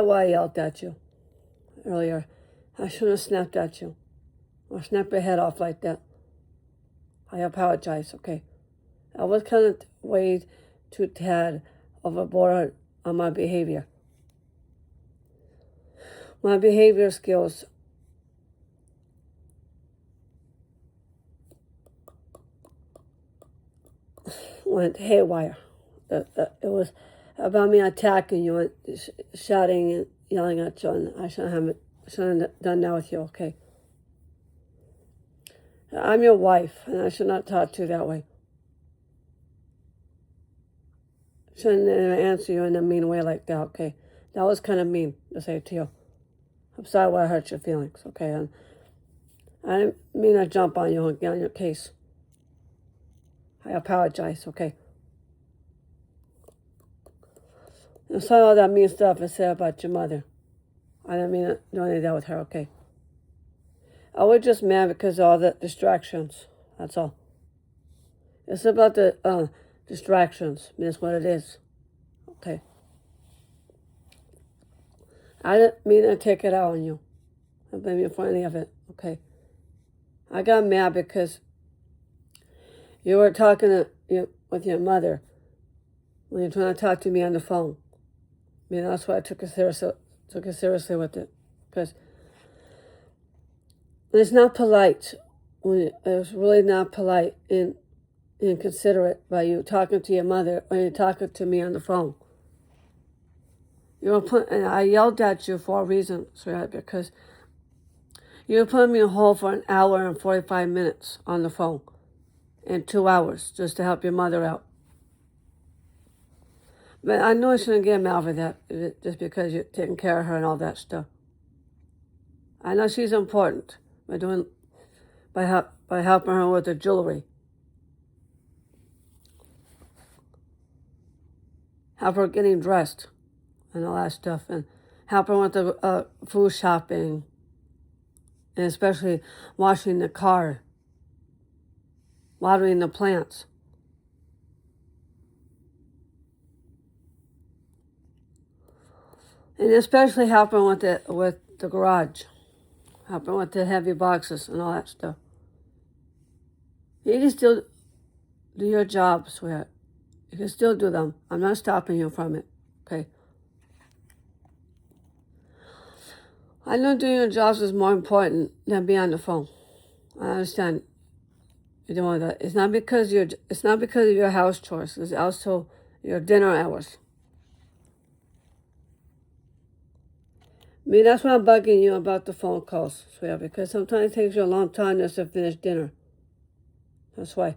Why I yelled at you earlier. I shouldn't have snapped at you or snapped your head off like that. I apologize, okay? I was kind of way too tad overboard on my behavior. My behavior skills went haywire. It was about me attacking you and shouting and yelling at you, and I shouldn't have done that with you, okay? I'm your wife, and I should not talk to you that way. Shouldn't answer you in a mean way like that, okay? That was kind of mean to say to you. I'm sorry I hurt your feelings, okay? And I didn't mean to jump on you and get on your case. I apologize, okay? And some of that mean stuff I said about your mother. I didn't mean to do any of that with her, okay? I was just mad because of all the distractions. That's all. It's about the distractions. I mean, that's what it is. Okay. I didn't mean to take it out on you. I don't blame you for any of it. Okay. I got mad because you were talking with your mother when you're trying to talk to me on the phone. I mean, that's why I took it seriously with it. Because it's not polite. It's really not polite and inconsiderate by you talking to your mother when you're talking to me on the phone. And I yelled at you for a reason, sweetheart, because you were putting me on hold for an hour and 45 minutes on the phone and 2 hours just to help your mother out. But I know I shouldn't get mad over that just because you're taking care of her and all that stuff. I know she's important by helping her with her jewelry. Help her getting dressed and all that stuff, and help her with the food shopping, and especially washing the car, watering the plants. And especially helping with the garage, helping with the heavy boxes and all that stuff. You can still do your job, sweetheart. You can still do them. I'm not stopping you from it, okay? I know doing your jobs is more important than being on the phone. I understand you're doing that. It's not because of your house chores. It's also your dinner hours. I mean, that's why I'm bugging you about the phone calls, sweetheart, because sometimes it takes you a long time just to finish dinner. That's why.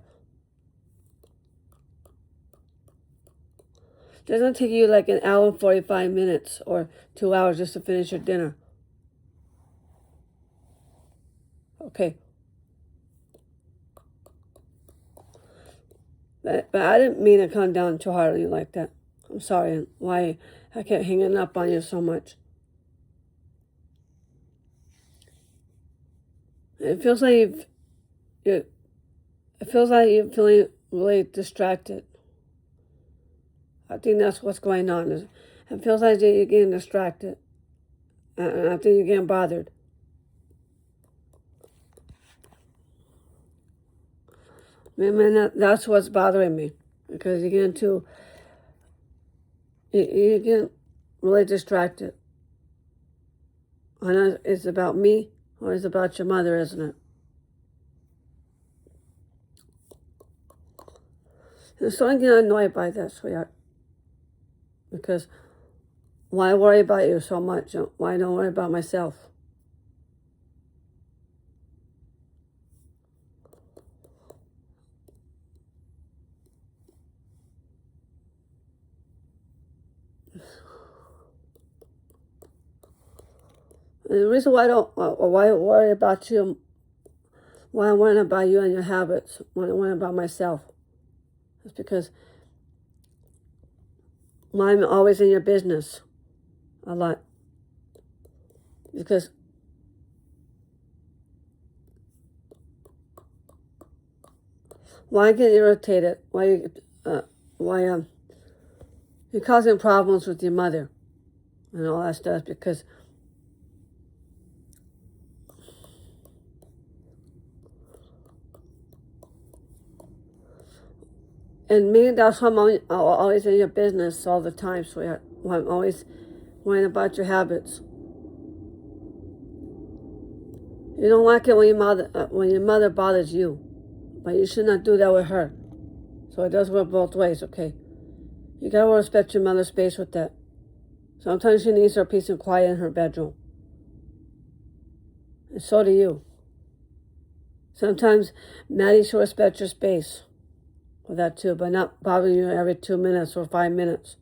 It doesn't take you like an hour and 45 minutes or 2 hours just to finish your dinner. Okay. But I didn't mean to come down too hard on you like that. I'm sorry why I kept hanging up on you so much. It feels like you're feeling really distracted. I think that's what's going on. It feels like you're getting distracted. And I think you're getting bothered. I mean, that's what's bothering me. Because you're getting really distracted. I know it's about me or it's about your mother, isn't it? And so I'm getting annoyed by that, sweetheart. Because why worry about you so much? Why don't worry about myself? And the reason why I worry about you, why I worry about you and your habits, why I worry about myself, is because I'm always in your business a lot. Because why get irritated? Why you're causing problems with your mother and all that stuff, because and me, that's why I'm always in your business all the time, sweetheart. I'm always worrying about your habits. You don't like it when your mother bothers you, but you should not do that with her. So it does work both ways, okay? You gotta respect your mother's space with that. Sometimes she needs her peace and quiet in her bedroom. And so do you. Sometimes Maddie should respect your space with that too, but not bothering you every 2 minutes or 5 minutes.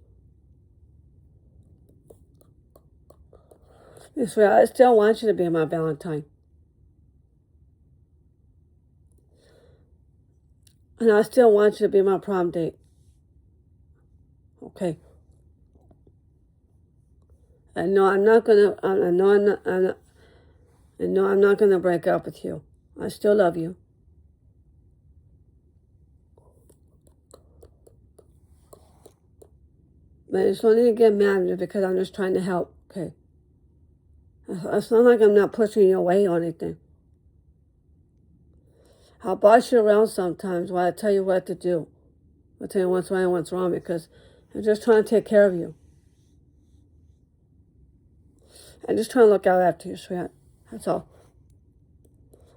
I still want you to be my Valentine. And I still want you to be my prom date. Okay. And no, I'm not gonna. I'm not gonna break up with you. I still love you. But it's only to get mad at me because I'm just trying to help. Okay. It's not like I'm not pushing you away or anything. I'll boss you around sometimes while I tell you what to do. I'll tell you what's right and what's wrong because I'm just trying to take care of you. I'm just trying to look out after you, sweetheart. That's all.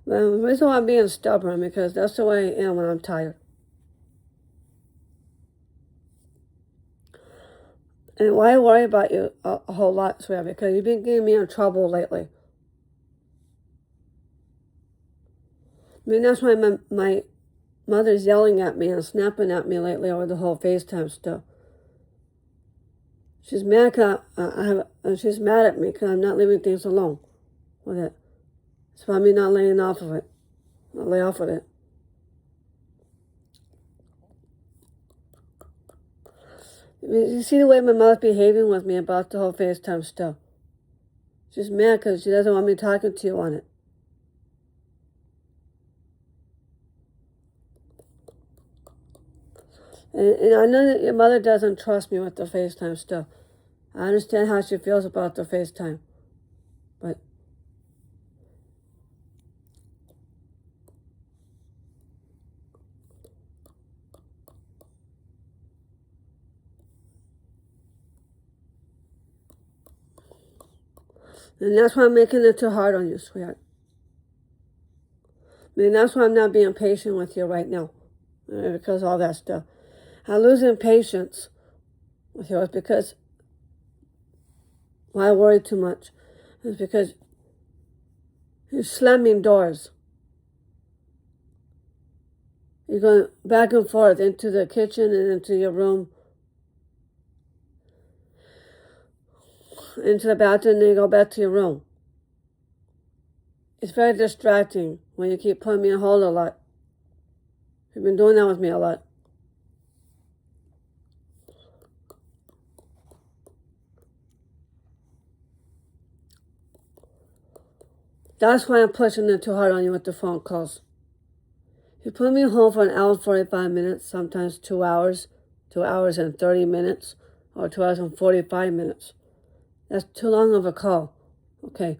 But the reason why I'm being stubborn because that's the way I am when I'm tired. And why worry about you a whole lot, sweetheart? Because you've been getting me in trouble lately. I mean, that's why my mother's yelling at me and snapping at me lately over the whole FaceTime stuff. She's mad she's mad at me because I'm not leaving things alone with it. It's about me not laying off of it. Not lay off with it. I mean, you see the way my mother's behaving with me about the whole FaceTime stuff. She's mad because she doesn't want me talking to you on it. And I know that your mother doesn't trust me with the FaceTime stuff. I understand how she feels about the FaceTime. But and that's why I'm making it too hard on you, sweetheart. I mean, that's why I'm not being patient with you right now. Because of all that stuff. I'm losing patience with you. It's because why I worry too much. It's because you're slamming doors. You're going back and forth into the kitchen and into your room, into the bathroom, and then you go back to your room. It's very distracting when you keep putting me on hold a lot. You've been doing that with me a lot. That's why I'm pushing it too hard on you with the phone calls. You put me home for an hour and 45 minutes, sometimes 2 hours, 2 hours and 30 minutes, or 2 hours and 45 minutes. That's too long of a call, okay,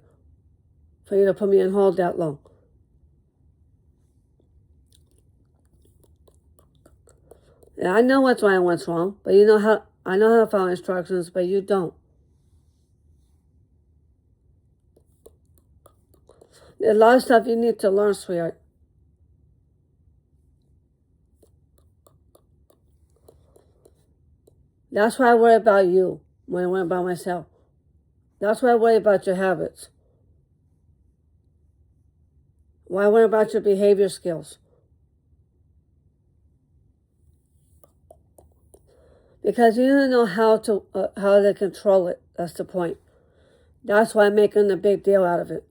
for you to put me on hold that long. And I know what's right and what's wrong, but I know how to follow instructions, but you don't. There's a lot of stuff you need to learn, sweetheart. That's why I worry about you when I worry about myself. That's why I worry about your habits. Why I worry about your behavior skills. Because you don't know how to control it. That's the point. That's why I'm making a big deal out of it.